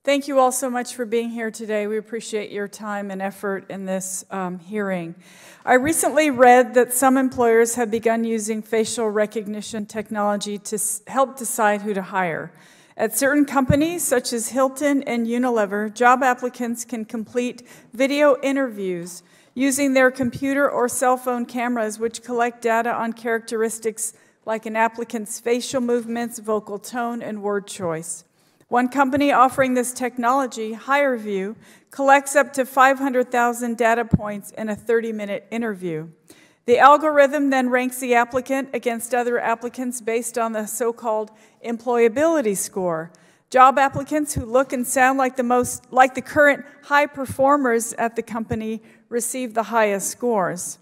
Thank you all so much for being here today. We appreciate your time and effort in this hearing. I recently read that some employers have begun using facial recognition technology to help decide who to hire. At certain companies, such as Hilton and Unilever, job applicants can complete video interviews using their computer or cell phone cameras, which collect data on characteristics like an applicant's facial movements, vocal tone, and word choice. One company offering this technology, HireVue, collects up to 500,000 data points in a 30-minute interview. The algorithm then ranks the applicant against other applicants based on the so-called employability score. Job applicants who look and sound like the current high performers at the company receive the highest scores.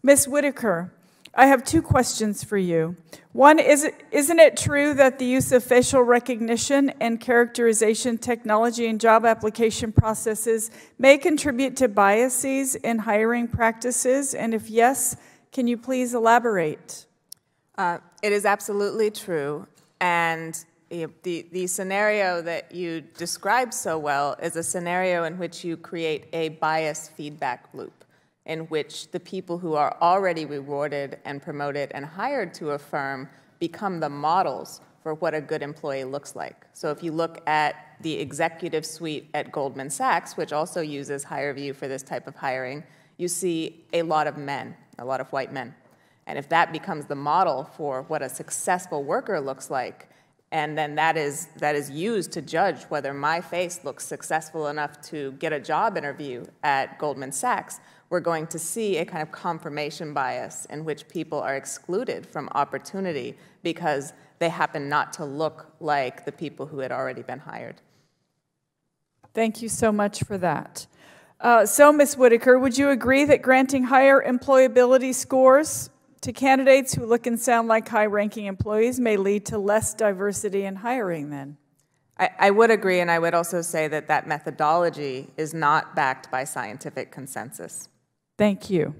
Ms. Whitaker, I have two questions for you. One, isn't it true that the use of facial recognition and characterization technology in job application processes may contribute to biases in hiring practices? And if yes, can you please elaborate? It is absolutely true. And the scenario that you described so well is a scenario in which you create a bias feedback loop, in which the people who are already rewarded and promoted and hired to a firm become the models for what a good employee looks like. So if you look at the executive suite at Goldman Sachs, which also uses HireVue for this type of hiring, you see a lot of men, a lot of white men. And if that becomes the model for what a successful worker looks like, and then that is used to judge whether my face looks successful enough to get a job interview at Goldman Sachs, we're going to see a kind of confirmation bias in which people are excluded from opportunity because they happen not to look like the people who had already been hired. Thank you so much for that. So, Ms. Whitaker, would you agree that granting higher employability scores to candidates who look and sound like high-ranking employees may lead to less diversity in hiring then? I would agree, and I would also say that that methodology is not backed by scientific consensus. Thank you.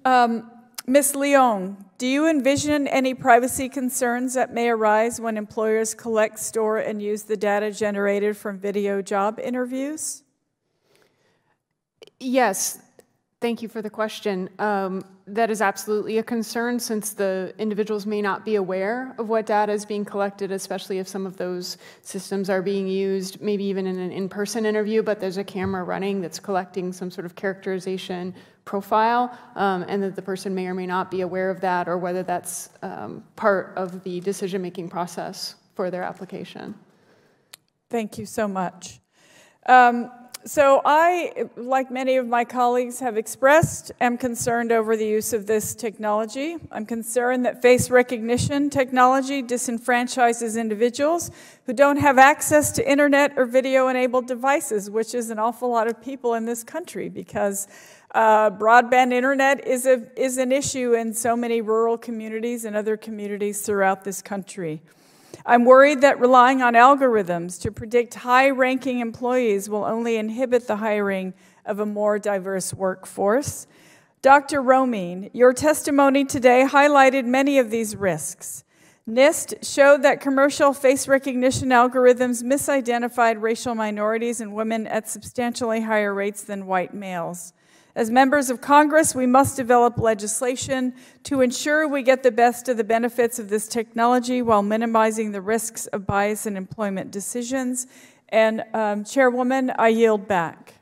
Ms. Leong, do you envision any privacy concerns that may arise when employers collect, store, and use the data generated from video job interviews? Yes. Thank you for the question. That is absolutely a concern since the individuals may not be aware of what data is being collected, especially if some of those systems are being used, maybe even in an in-person interview, but there's a camera running that's collecting some sort of characterization profile, and that the person may or may not be aware of that, or whether that's part of the decision-making process for their application. Thank you so much. So I, like many of my colleagues have expressed, am concerned over the use of this technology. I'm concerned that face recognition technology disenfranchises individuals who don't have access to internet or video-enabled devices, which is an awful lot of people in this country because broadband internet is an issue in so many rural communities and other communities throughout this country. I'm worried that relying on algorithms to predict high-ranking employees will only inhibit the hiring of a more diverse workforce. Dr. Romine, your testimony today highlighted many of these risks. NIST showed that commercial face recognition algorithms misidentified racial minorities and women at substantially higher rates than white males. As members of Congress, we must develop legislation to ensure we get the best of the benefits of this technology while minimizing the risks of bias in employment decisions. And Chairwoman, I yield back.